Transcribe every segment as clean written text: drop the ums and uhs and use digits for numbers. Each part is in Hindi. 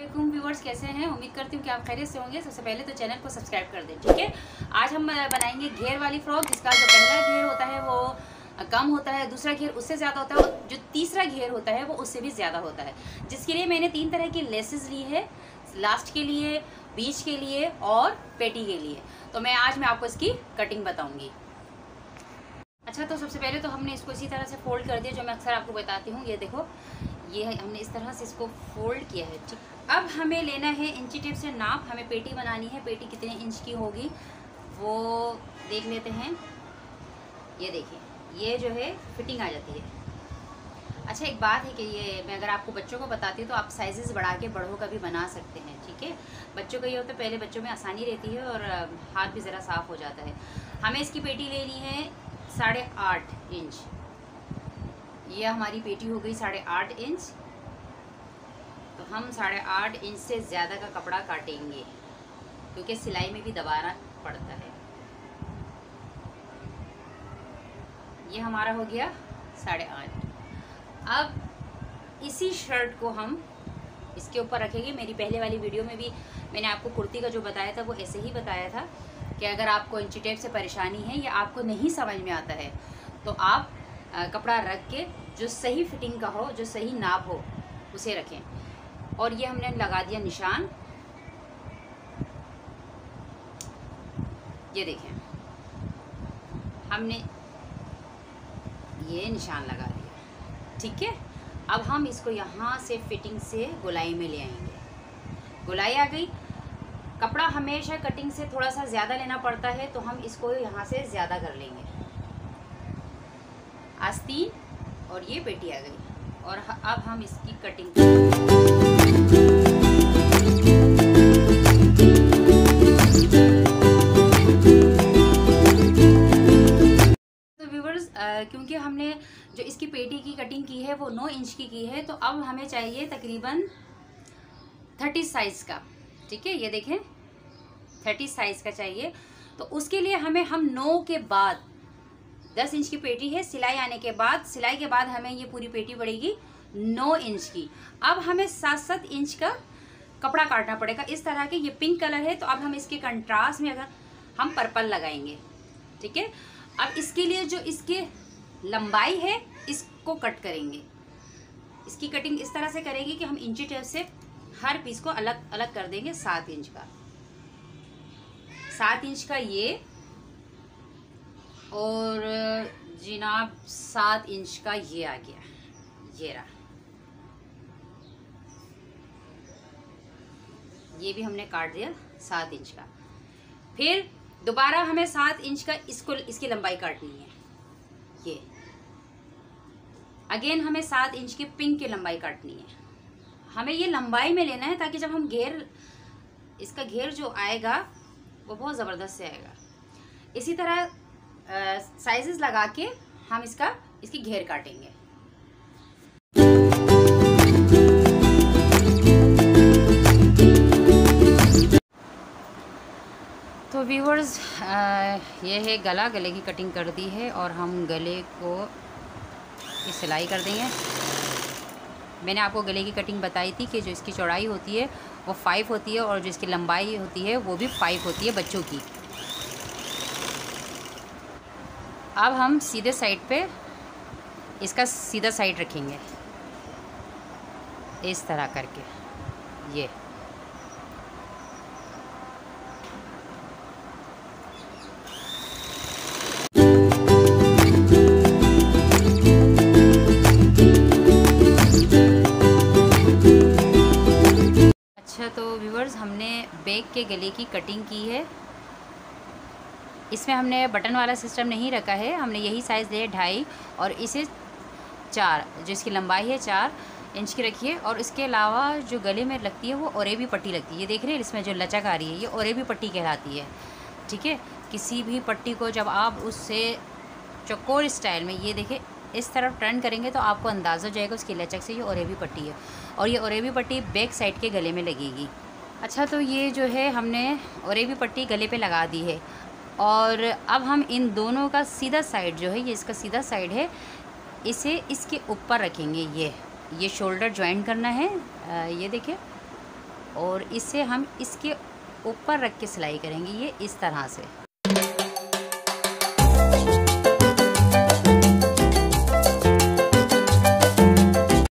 व्यूवर्स कैसे हैं? उम्मीद करती हूँ कि आप खैरियत से होंगे। सबसे पहले तो चैनल को सब्सक्राइब कर दें, ठीक है। आज हम बनाएंगे घेर वाली फ्रॉक, जिसका जो पहला घेर होता है वो कम होता है, दूसरा घेर उससे ज़्यादा होता है और जो तीसरा घेर होता है वो उससे भी ज़्यादा होता है। जिसके लिए मैंने 3 तरह की लेसेस ली है, लास्ट के लिए, बीच के लिए और पेटी के लिए। तो आज मैं आपको इसकी कटिंग बताऊँगी। अच्छा, तो सबसे पहले तो हमने इसको इसी तरह से फोल्ड कर दिया, जो मैं अक्सर आपको बताती हूँ। ये देखो, ये हमने इस तरह से इसको फोल्ड किया है, ठीक। अब हमें लेना है इंची टेप से नाप, हमें पेटी बनानी है। पेटी कितने इंच की होगी वो देख लेते हैं। ये देखिए, ये जो है फिटिंग आ जाती है। अच्छा, एक बात है कि ये मैं अगर आपको बच्चों को बताती हूँ तो आप साइजेस बढ़ा के बड़ों का भी बना सकते हैं, ठीक है। बच्चों का ये होता है, पहले बच्चों में आसानी रहती है और हाथ भी ज़रा साफ़ हो जाता है। हमें इसकी पेटी लेनी है 8.5 इंच। ये हमारी पेटी हो गई 8.5 इंच। तो हम 8.5 इंच से ज़्यादा का कपड़ा काटेंगे, क्योंकि सिलाई में भी दबाना पड़ता है। ये हमारा हो गया 8.5। अब इसी शर्ट को हम इसके ऊपर रखेंगे। मेरी पहले वाली वीडियो में भी मैंने आपको कुर्ती का जो बताया था वो ऐसे ही बताया था कि अगर आपको इंची टेप से परेशानी है या आपको नहीं समझ में आता है तो आप कपड़ा रख के जो सही फिटिंग का हो, जो सही नाप हो, उसे रखें। और ये हमने लगा दिया निशान। ये देखें, हमने ये निशान लगा दिया, ठीक है। अब हम इसको यहाँ से फिटिंग से गोलाई में ले आएंगे। गोलाई आ गई। कपड़ा हमेशा कटिंग से थोड़ा सा ज़्यादा लेना पड़ता है, तो हम इसको यहाँ से ज़्यादा कर लेंगे। आस्तीन और ये पेटी आ गई। और अब हम इसकी कटिंग तो व्यूवर्स, क्योंकि हमने जो इसकी पेटी की कटिंग की है वो 9 इंच की है, तो अब हमें चाहिए तकरीबन 30 साइज़ का, ठीक है। ये देखें, 30 साइज़ का चाहिए। तो उसके लिए हम 9 के बाद 10 इंच की पेटी है, सिलाई आने के बाद, सिलाई के बाद हमें ये पूरी पेटी पड़ेगी 9 इंच की। अब हमें 7-7 इंच का कपड़ा काटना पड़ेगा इस तरह के। ये पिंक कलर है, तो अब हम इसके कंट्रास्ट में अगर हम पर्पल लगाएंगे, ठीक है। अब इसके लिए जो इसकी लंबाई है इसको कट करेंगे। इसकी कटिंग इस तरह से करेंगे कि हम इंची टेप से हर पीस को अलग अलग कर देंगे। 7 इंच का, 7 इंच का ये, और जनाब 7 इंच का ये आ गया। ये रहा, ये भी हमने काट दिया 7 इंच का। फिर दोबारा हमें 7 इंच का इसकी लंबाई काटनी है। ये अगेन हमें 7 इंच की पिंक की लंबाई काटनी है। हमें ये लंबाई में लेना है ताकि जब हम इसका घेर जो आएगा वो बहुत ज़बरदस्त से आएगा। इसी तरह साइजेस लगा के हम इसकी घेर काटेंगे। तो व्यूवर्स, ये है गला। गले की कटिंग कर दी है और हम गले को की सिलाई कर देंगे। मैंने आपको गले की कटिंग बताई थी कि जो इसकी चौड़ाई होती है वो 5 होती है और जो इसकी लंबाई होती है वो भी 5 होती है बच्चों की। अब हम सीधे साइड पे इसका सीधा साइड रखेंगे इस तरह करके। ये अच्छा, तो व्यूवर्स, हमने बैक के गले की कटिंग की है। इसमें हमने बटन वाला सिस्टम नहीं रखा है। हमने यही साइज़ लिया 2.5 और इसे 4, जो इसकी लंबाई है 4 इंच की रखी है। और इसके अलावा जो गले में लगती है वो ओरेबी पट्टी लगती है। ये देख रहे हैं, इसमें जो लचक आ रही है ये ओरेबी पट्टी कहलाती है, ठीक है। किसी भी पट्टी को जब आप उससे चौकोर स्टाइल में, ये देखें, इस तरफ टर्न करेंगे तो आपको अंदाज़ा हो जाएगा उसकी लचक से ये ओरेबी पट्टी है। और ये ओरेबी पट्टी बैक साइड के गले में लगेगी। अच्छा, तो ये जो है हमने ओरेबी पट्टी गले पे लगा दी है। और अब हम इन दोनों का सीधा साइड जो है, ये इसका सीधा साइड है, इसे इसके ऊपर रखेंगे। ये शोल्डर ज्वाइन करना है। ये देखिए, और इसे हम इसके ऊपर रख के सिलाई करेंगे, ये इस तरह से।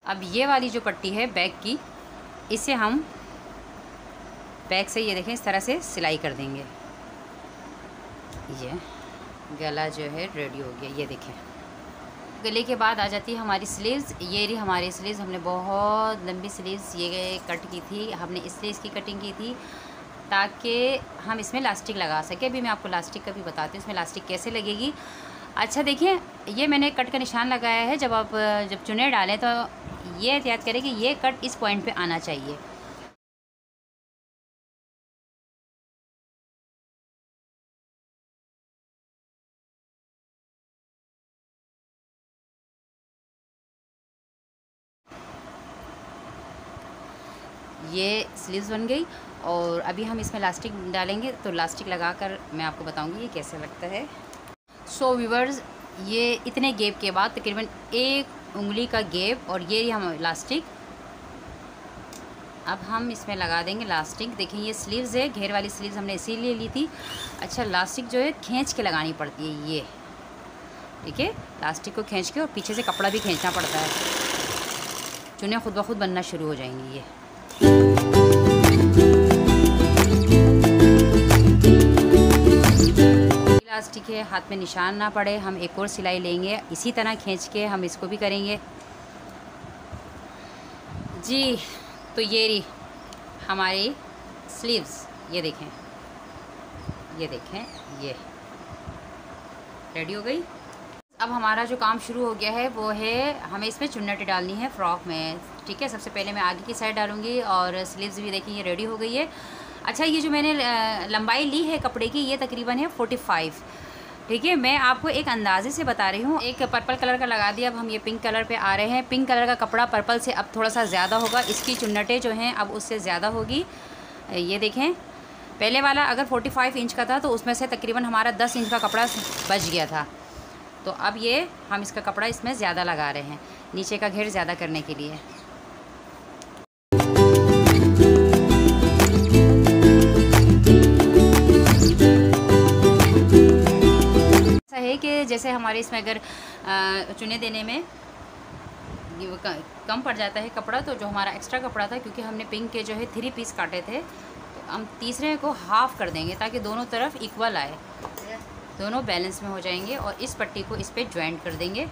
अब ये वाली जो पट्टी है बैक की, इसे हम बैक से ये देखें इस तरह से सिलाई कर देंगे। ये गला जो है रेडी हो गया, ये देखें। गले के बाद आ जाती है हमारी स्लीव्स। ये रही हमारी स्लीव्स। हमने बहुत लंबी स्लीव्स ये कट की थी, हमने इसलिए इसकी कटिंग की थी ताकि हम इसमें लास्टिक लगा सके। अभी मैं आपको लास्टिक का भी बताती हूँ इसमें लास्टिक कैसे लगेगी। अच्छा देखिए, ये मैंने कट का निशान लगाया है। जब आप चुन्नी डालें तो ये एहतियात करें कि ये कट इस पॉइंट पे आना चाहिए। ये स्लीव्स बन गई और अभी हम इसमें लास्टिक डालेंगे। तो लास्टिक लगाकर मैं आपको बताऊंगी ये कैसे लगता है। सो व्यूअर्स, ये इतने गैप के बाद तकरीबन 1 उंगली का गैप और ये हम लास्टिक अब हम इसमें लगा देंगे लास्टिक। देखें ये स्लीव्स है, घेर वाली स्लीव्स हमने इसीलिए ली थी। अच्छा लास्टिक जो है खींच के लगानी पड़ती है, ये ठीक है। लास्टिक को खींच के और पीछे से कपड़ा भी खींचना पड़ता है। चुन्नी खुद ब खुद बनना शुरू हो जाएंगी। ये इलास्टिक है, हाथ में निशान ना पड़े। हम एक और सिलाई लेंगे, इसी तरह खींच के हम इसको भी करेंगे जी। तो ये रही हमारी स्लीव्स, ये देखें, ये देखें, ये रेडी हो गई। अब हमारा जो काम शुरू हो गया है वो है हमें इसमें चुन्नटें डालनी है फ्रॉक में, ठीक है। सबसे पहले मैं आगे की साइड डालूंगी और स्लीव्स भी देखिए ये रेडी हो गई है। अच्छा ये जो मैंने लंबाई ली है कपड़े की, ये तकरीबन है 45, ठीक है। मैं आपको एक अंदाजे से बता रही हूँ। एक पर्पल कलर का लगा दिया, अब हम ये पिंक कलर पे आ रहे हैं। पिंक कलर का कपड़ा पर्पल से अब थोड़ा सा ज़्यादा होगा, इसकी चुन्नटें जो हैं अब उससे ज़्यादा होगी। ये देखें, पहले वाला अगर 45 इंच का था तो उसमें से तकरीबन हमारा 10 इंच का कपड़ा बच गया था। तो अब ये हम इसका कपड़ा इसमें ज़्यादा लगा रहे हैं, नीचे का घेर ज़्यादा करने के लिए। ऐसा है कि जैसे हमारे इसमें अगर चुन्नी देने में कम पड़ जाता है कपड़ा, तो जो हमारा एक्स्ट्रा कपड़ा था, क्योंकि हमने पिंक के जो है 3 पीस काटे थे, तो हम तीसरे को हाफ़ कर देंगे ताकि दोनों तरफ इक्वल आए, दोनों बैलेंस में हो जाएंगे। और इस पट्टी को इस पर ज्वाइंट कर देंगे।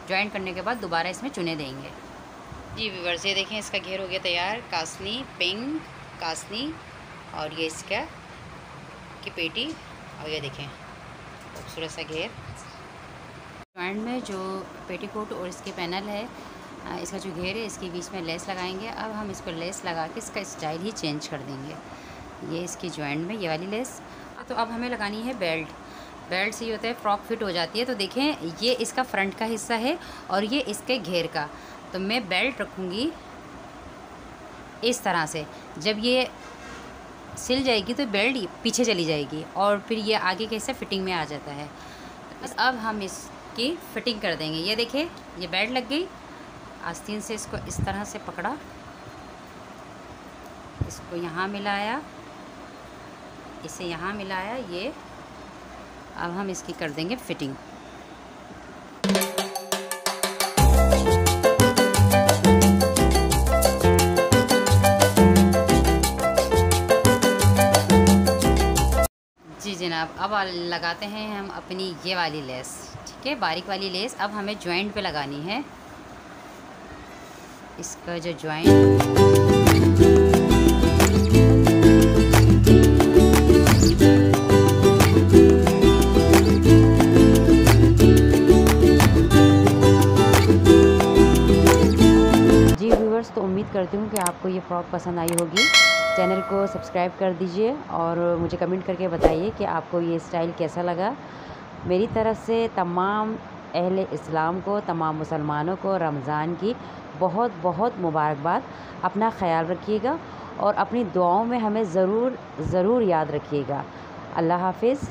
ज्वाइंट करने के बाद दोबारा इसमें चुने देंगे जी। व्यूअर्स ये देखें, इसका घेर हो गया तैयार। कासनी, पिंक कासनी और ये इसका की पेटी, और ये देखें खूबसूरत सा घेर। ज्वाइंट में जो पेटीकोट और इसके पैनल है, इसका जो घेर है, इसके बीच में लेस लगाएंगे। अब हम इस पर लेस लगा के इसका स्टाइल ही चेंज कर देंगे। ये इसकी ज्वाइंट में ये वाली लेस। तो अब हमें लगानी है बेल्ट। बेल्ट से ये होता है फ्रॉक फिट हो जाती है। तो देखें ये इसका फ्रंट का हिस्सा है और ये इसके घेर का। तो मैं बेल्ट रखूँगी इस तरह से। जब ये सिल जाएगी तो बेल्ट पीछे चली जाएगी और फिर ये आगे के हिस्से फिटिंग में आ जाता है। बस अब हम इसकी फ़िटिंग कर देंगे। ये देखिए ये बेल्ट लग गई। आस्तीन से इसको इस तरह से पकड़ा, इसको यहाँ मिलाया, इसे यहाँ मिलाया। ये अब हम इसकी कर देंगे फिटिंग। जी जनाब, अब लगाते हैं हम अपनी ये वाली लेस, ठीक है, बारीक वाली लेस। अब हमें जॉइंट पे लगानी है। इसका जो जॉइंट तो उम्मीद करती हूँ कि आपको ये फ्रॉक पसंद आई होगी। चैनल को सब्सक्राइब कर दीजिए और मुझे कमेंट करके बताइए कि आपको ये स्टाइल कैसा लगा। मेरी तरफ से तमाम अहले इस्लाम को, तमाम मुसलमानों को रमज़ान की बहुत बहुत मुबारकबाद। अपना ख़याल रखिएगा और अपनी दुआओं में हमें ज़रूर याद रखिएगा। अल्लाह हाफ़िज़।